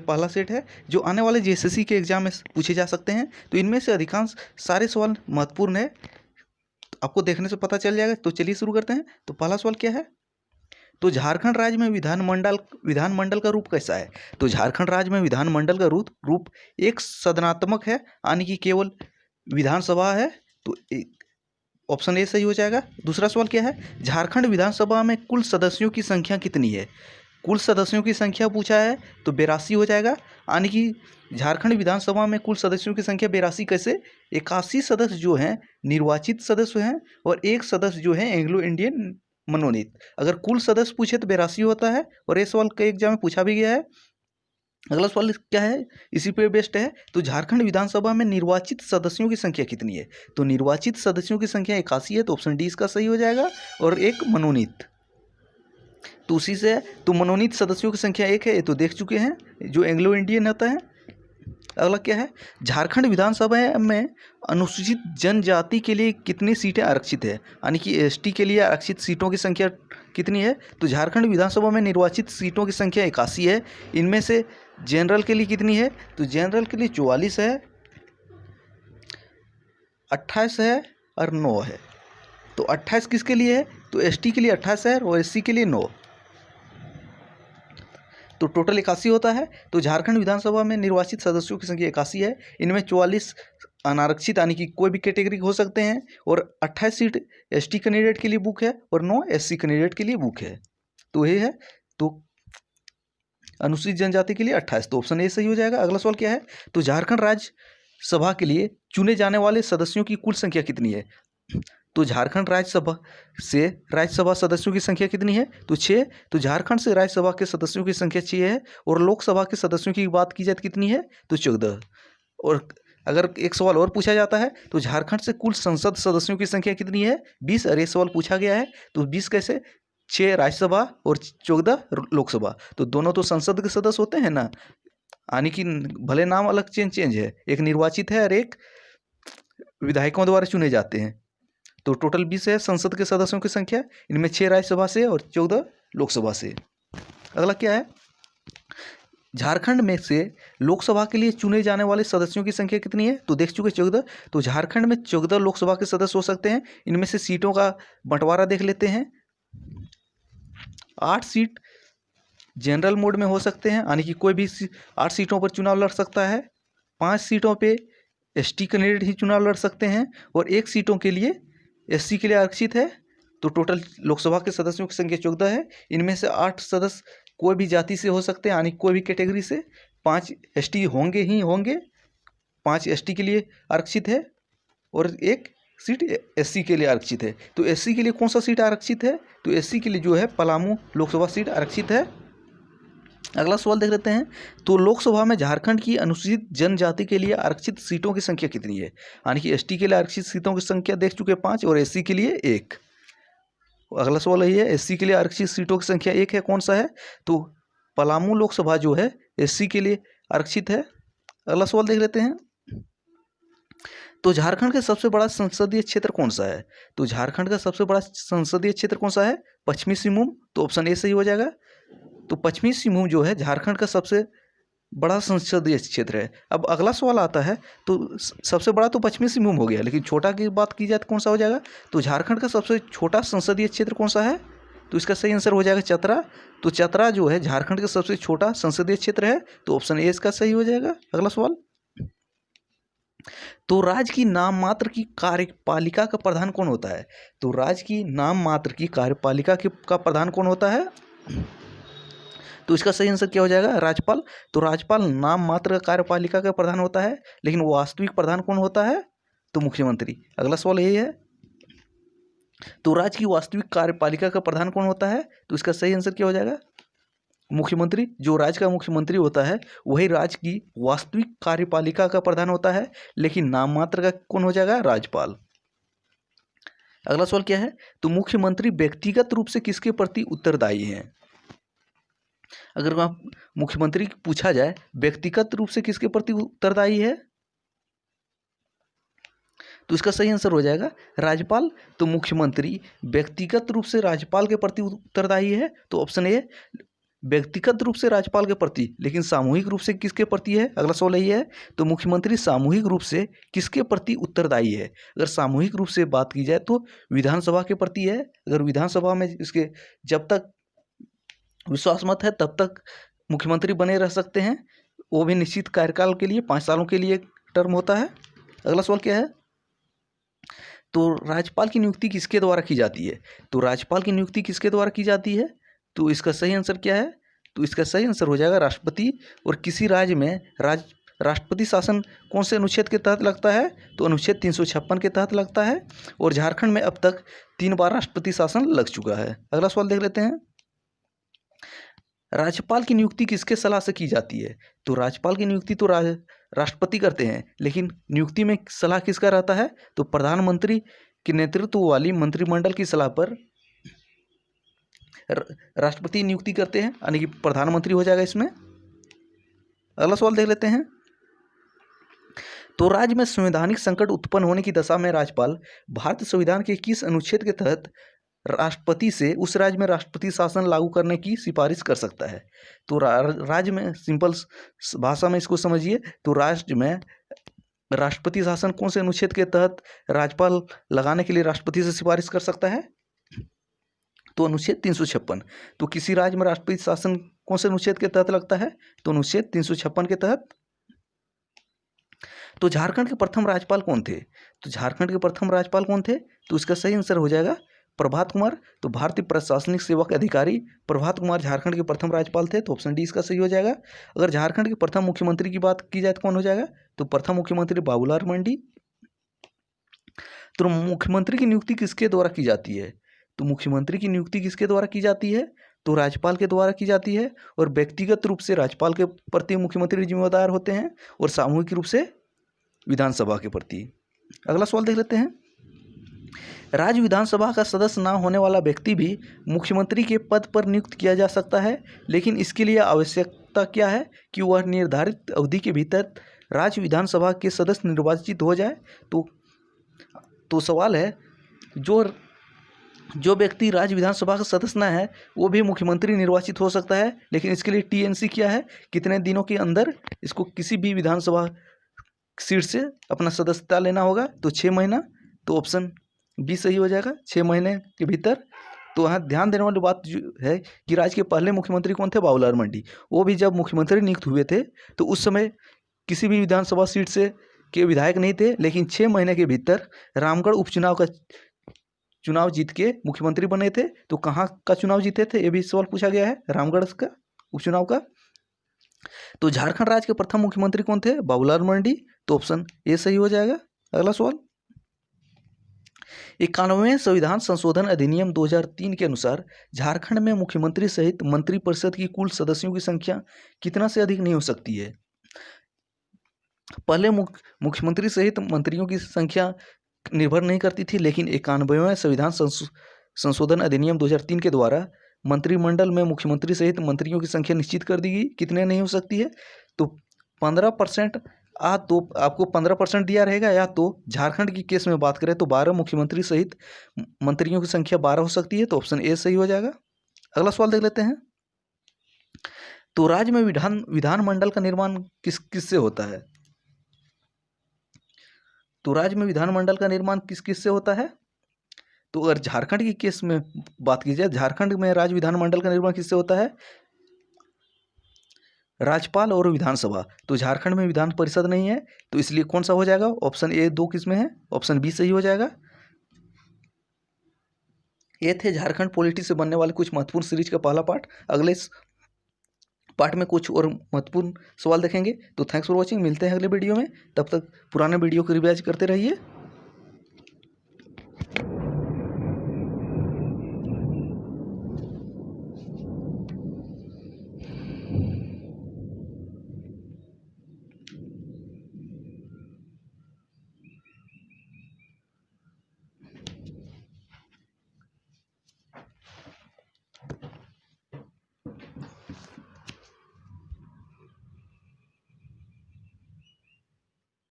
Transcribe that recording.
पहला सेट है जो आने वाले जेएसएससी के एग्जाम में पूछे जा सकते हैं। तो इनमें से अधिकांश सारे सवाल महत्वपूर्ण है, आपको देखने से पता चल जाएगा। तो चलिए शुरू करते हैं। तो पहला सवाल क्या है, तो झारखंड राज्य में विधानमंडल का रूप कैसा है। तो झारखंड राज्य में विधानमंडल का रूप एक सदनात्मक है, यानी कि केवल विधानसभा है। तो ऑप्शन ए सही हो जाएगा। दूसरा सवाल क्या है, झारखंड विधानसभा में कुल सदस्यों की संख्या कितनी है। कुल सदस्यों की संख्या पूछा है तो 82 हो जाएगा, यानी कि झारखंड विधानसभा में कुल सदस्यों की संख्या 82 कैसे, 81 सदस्य जो हैं निर्वाचित सदस्य हैं और एक सदस्य जो है एंग्लो इंडियन मनोनीत। अगर कुल सदस्य पूछे तो 82 होता है, और ये सवाल कई एग्जाम में पूछा भी गया है। अगला सवाल क्या है, इसी पे बेस्ड है। तो झारखंड विधानसभा में निर्वाचित सदस्यों की संख्या कितनी है। तो निर्वाचित सदस्यों की संख्या 81 है, तो ऑप्शन डी इसका सही हो जाएगा। और एक मनोनीत, तो उसी से तो मनोनीत सदस्यों की संख्या 1 है, ये तो देख चुके हैं, जो एंग्लो इंडियन होता है। अगला क्या है, झारखंड विधानसभा में अनुसूचित जनजाति के लिए कितनी सीटें आरक्षित है, यानी कि एसटी के लिए आरक्षित सीटों की संख्या कितनी है। तो झारखंड विधानसभा में निर्वाचित सीटों की संख्या 81 है। इनमें से जनरल के लिए कितनी है, तो जनरल के लिए 44 है, 28 है और 9 है। तो 28 किसके लिए है, तो एसटी के लिए 28 है और एससी के लिए 9, तो टोटल 81 होता है। तो झारखंड विधानसभा में निर्वाचित सदस्यों की संख्या 81 है। इनमें 44 अनारक्षित यानी कि कोई भी कैटेगरी हो सकते हैं, और 28 सीट एसटी कैंडिडेट के लिए बुक है और 9 एससी कैंडिडेट के लिए बुक है। तो ये है, तो अनुसूचित जनजाति के लिए 28, तो ऑप्शन ए सही हो जाएगा। अगला सवाल क्या है, तो झारखंड राज्यसभा के लिए चुने जाने वाले सदस्यों की कुल संख्या कितनी है। तो झारखंड राज्यसभा सदस्यों की संख्या कितनी है, तो 6। तो झारखंड से राज्यसभा के सदस्यों की संख्या 6 है, और लोकसभा के सदस्यों की बात की जाए तो कितनी है, तो 14। और अगर एक सवाल और पूछा जाता है, तो झारखंड से कुल संसद सदस्यों की संख्या कितनी है, 20। और ये सवाल पूछा गया है, तो 20 कैसे, 6 राज्यसभा और 14 लोकसभा, तो दोनों तो संसद के सदस्य होते हैं ना, यानी कि भले नाम अलग चेंज है, एक निर्वाचित है और एक विधायकों द्वारा चुने जाते हैं। तो टोटल 20 है संसद के सदस्यों की संख्या, इनमें 6 राज्यसभा से और 14 लोकसभा से। अगला क्या है, झारखंड में से लोकसभा के लिए चुने जाने वाले सदस्यों की संख्या कितनी है, तो देख चुके 14। तो झारखंड में 14 लोकसभा के सदस्य हो सकते हैं। इनमें से सीटों का बंटवारा देख लेते हैं। 8 सीट जनरल मोड में हो सकते हैं, यानी कि कोई भी 8 सीटों पर चुनाव लड़ सकता है। 5 सीटों पे एसटी कैंडिडेट ही चुनाव लड़ सकते हैं, और 1 सीटों के लिए एससी के लिए आरक्षित है। तो टोटल लोकसभा के सदस्यों की संख्या 14 है। इनमें से 8 सदस्य कोई भी जाति से हो सकते हैं, यानी कोई भी कैटेगरी से। 5 एसटी होंगे ही होंगे, 5 एसटी के लिए आरक्षित है, और 1 सीट एससी के लिए आरक्षित है। तो एससी के लिए कौन सा सीट आरक्षित है, तो एससी के लिए जो है पलामू लोकसभा सीट आरक्षित है। अगला सवाल देख लेते हैं, तो लोकसभा में झारखंड की अनुसूचित जनजाति के लिए आरक्षित सीटों की संख्या कितनी है, यानी कि एसटी के लिए आरक्षित सीटों की संख्या देख चुके 5 और एससी के लिए 1। अगला सवाल यही है, एससी के लिए आरक्षित सीटों की संख्या 1 है, कौन सा है, तो पलामू लोकसभा जो है एससी के लिए आरक्षित है। अगला सवाल देख लेते हैं, तो झारखंड का सबसे बड़ा संसदीय क्षेत्र कौन सा है। तो झारखंड का सबसे बड़ा संसदीय क्षेत्र कौन सा है, पश्चिमी सिंहभूम, तो ऑप्शन ए सही हो जाएगा। तो पश्चिमी सिंहभूम जो है झारखंड का सबसे बड़ा संसदीय क्षेत्र है। अब अगला सवाल आता है, तो सबसे बड़ा तो पश्चिमी सिंहभूम हो गया, लेकिन छोटा की बात की जाए तो कौन सा हो जाएगा, तो झारखंड का सबसे छोटा संसदीय क्षेत्र कौन सा है, तो इसका सही आंसर हो जाएगा चतरा। तो चतरा जो है झारखंड का सबसे छोटा संसदीय क्षेत्र है, तो ऑप्शन ए इसका सही हो जाएगा। अगला सवाल, तो राज्य की नाम मात्र की कार्यपालिका का प्रधान कौन होता है। तो राज्य की नाम मात्र की कार्यपालिका का प्रधान कौन होता है, तो इसका सही आंसर क्या हो जाएगा, राज्यपाल। तो राज्यपाल नाम मात्र कार्यपालिका का प्रधान होता है, लेकिन वास्तविक प्रधान कौन होता है, तो मुख्यमंत्री। अगला सवाल यही है, तो राज्य की वास्तविक कार्यपालिका का प्रधान कौन होता है, तो इसका सही आंसर क्या हो जाएगा, मुख्यमंत्री। जो राज्य का मुख्यमंत्री होता है वही राज्य की वास्तविक कार्यपालिका का प्रधान होता है, लेकिन नाम मात्र का कौन हो जाएगा, राज्यपाल। अगला सवाल क्या है, तो मुख्यमंत्री व्यक्तिगत रूप से किसके प्रति उत्तरदायी हैं। अगर आप मुख्यमंत्री पूछा जाए व्यक्तिगत रूप से किसके प्रति उत्तरदायी है, तो इसका सही आंसर हो जाएगा राज्यपाल। तो मुख्यमंत्री व्यक्तिगत रूप से राज्यपाल के प्रति उत्तरदायी है, तो ऑप्शन ए व्यक्तिगत रूप से राज्यपाल के प्रति, लेकिन सामूहिक रूप से किसके प्रति है? अगला सवाल यही है। तो मुख्यमंत्री सामूहिक रूप से किसके प्रति उत्तरदायी है? अगर सामूहिक रूप से बात की जाए तो विधानसभा के प्रति है। अगर विधानसभा में इसके जब तक विश्वास मत है तब तक मुख्यमंत्री बने रह सकते हैं, वो भी निश्चित कार्यकाल के लिए, 5 सालों के लिए टर्म होता है। अगला सवाल क्या है? तो राज्यपाल की नियुक्ति किसके द्वारा की जाती है? तो राज्यपाल की नियुक्ति किसके द्वारा की जाती है? तो इसका सही आंसर क्या है? तो इसका सही आंसर हो जाएगा राष्ट्रपति। और किसी राज्य में राष्ट्रपति शासन कौन से अनुच्छेद के तहत लगता है? तो अनुच्छेद 356 के तहत लगता है। और झारखंड में अब तक 3 बार राष्ट्रपति शासन लग चुका है। अगला सवाल देख लेते हैं। राज्यपाल की नियुक्ति किसके सलाह से की जाती है? तो राज्यपाल की नियुक्ति तो राष्ट्रपति करते हैं, लेकिन नियुक्ति में सलाह किसका रहता है? तो प्रधानमंत्री के नेतृत्व वाली मंत्रिमंडल की सलाह पर राष्ट्रपति नियुक्ति करते हैं, यानी कि प्रधानमंत्री हो जाएगा इसमें। अगला सवाल देख लेते हैं। तो राज्य में संवैधानिक संकट उत्पन्न होने की दशा में राज्यपाल भारतीय संविधान के किस अनुच्छेद के तहत राष्ट्रपति से उस राज्य में राष्ट्रपति शासन लागू करने की सिफारिश कर सकता है? तो राज्य में, सिंपल भाषा में इसको समझिए, तो राज्य में राष्ट्रपति शासन कौन से अनुच्छेद के तहत राज्यपाल लगाने के लिए राष्ट्रपति से सिफारिश कर सकता है? तो अनुच्छेद 356। तो किसी राज्य में राष्ट्रपति शासन कौन से अनुच्छेद के तहत लगता है? तो अनुच्छेद 356 के तहत। तो झारखंड के प्रथम राज्यपाल कौन थे? तो झारखंड के प्रथम राज्यपाल कौन थे? तो इसका सही आंसर हो जाएगा प्रभात कुमार। तो भारतीय प्रशासनिक सेवा के अधिकारी प्रभात कुमार झारखंड के प्रथम राज्यपाल थे। तो ऑप्शन डी इसका सही हो जाएगा। अगर झारखंड के प्रथम मुख्यमंत्री की बात की जाए तो कौन हो जाएगा? तो प्रथम मुख्यमंत्री बाबूलाल मरांडी। तो मुख्यमंत्री की नियुक्ति किसके द्वारा की जाती है? तो मुख्यमंत्री की नियुक्ति किसके द्वारा की जाती है? तो राज्यपाल के द्वारा की जाती है। और व्यक्तिगत रूप से राज्यपाल के प्रति मुख्यमंत्री जिम्मेदार होते हैं, और सामूहिक रूप से विधानसभा के प्रति। अगला सवाल देख लेते हैं। राज्य विधानसभा का सदस्य न होने वाला व्यक्ति भी मुख्यमंत्री के पद पर नियुक्त किया जा सकता है, लेकिन इसके लिए आवश्यकता क्या है? कि वह निर्धारित अवधि के भीतर राज्य विधानसभा के सदस्य निर्वाचित हो जाए। तो सवाल है, जो व्यक्ति राज्य विधानसभा का सदस्य न है वो भी मुख्यमंत्री निर्वाचित हो सकता है, लेकिन इसके लिए टीएनसी क्या है? कितने दिनों के अंदर इसको किसी भी विधानसभा सीट से अपना सदस्यता लेना होगा? तो 6 महीना। तो ऑप्शन बी सही हो जाएगा, 6 महीने के भीतर। तो यहाँ ध्यान देने वाली बात जो है कि राज्य के पहले मुख्यमंत्री कौन थे? बाबूलाल मरांडी। वो भी जब मुख्यमंत्री नियुक्त हुए थे तो उस समय किसी भी विधानसभा सीट से के विधायक नहीं थे, लेकिन 6 महीने के भीतर रामगढ़ उपचुनाव का चुनाव जीत के मुख्यमंत्री बने थे। तो कहाँ का चुनाव जीते थे, ये भी सवाल पूछा गया है, रामगढ़ का उपचुनाव का। तो झारखंड राज्य के प्रथम मुख्यमंत्री कौन थे? बाबूलाल मरांडी। तो ऑप्शन ए सही हो जाएगा। अगला सवाल, 91वें संविधान संशोधन अधिनियम 2003 के अनुसार झारखंड में मुख्यमंत्री सहित मंत्रिपरिषद की कुल सदस्यों की संख्या कितना से अधिक नहीं हो सकती है? पहले मुख्यमंत्री सहित मंत्रियों की संख्या निर्भर नहीं करती थी, लेकिन 91वें संविधान संशोधन अधिनियम 2003 के द्वारा मंत्रिमंडल में मुख्यमंत्री सहित मंत्रियों की संख्या निश्चित कर दी गई। कितने नहीं हो सकती है? तो 15%। तो आपको 15% दिया रहेगा, या तो झारखंड की केस में बात करें तो 12 मुख्यमंत्री सहित मंत्रियों की संख्या 12 हो सकती है। तो ऑप्शन ए सही हो जाएगा। अगला सवाल देख लेते हैं। तो राज्य में विधानमंडल का निर्माण किससे होता है? तो राज्य में विधानमंडल का निर्माण किससे होता है? तो अगर झारखंड की केस में बात की जाए, झारखंड में राज्य विधानमंडल का निर्माण किससे होता है? राज्यपाल और विधानसभा। तो झारखंड में विधान परिषद नहीं है, तो इसलिए कौन सा हो जाएगा? ऑप्शन ए 2 किसमें है? ऑप्शन बी सही हो जाएगा। ये थे झारखंड पॉलिटी से बनने वाले कुछ महत्वपूर्ण सीरीज का पहला पार्ट। अगले पार्ट में कुछ और महत्वपूर्ण सवाल देखेंगे। तो थैंक्स फॉर वॉचिंग। मिलते हैं अगले वीडियो में। तब तक पुराने वीडियो को रिवाइज करते रहिए।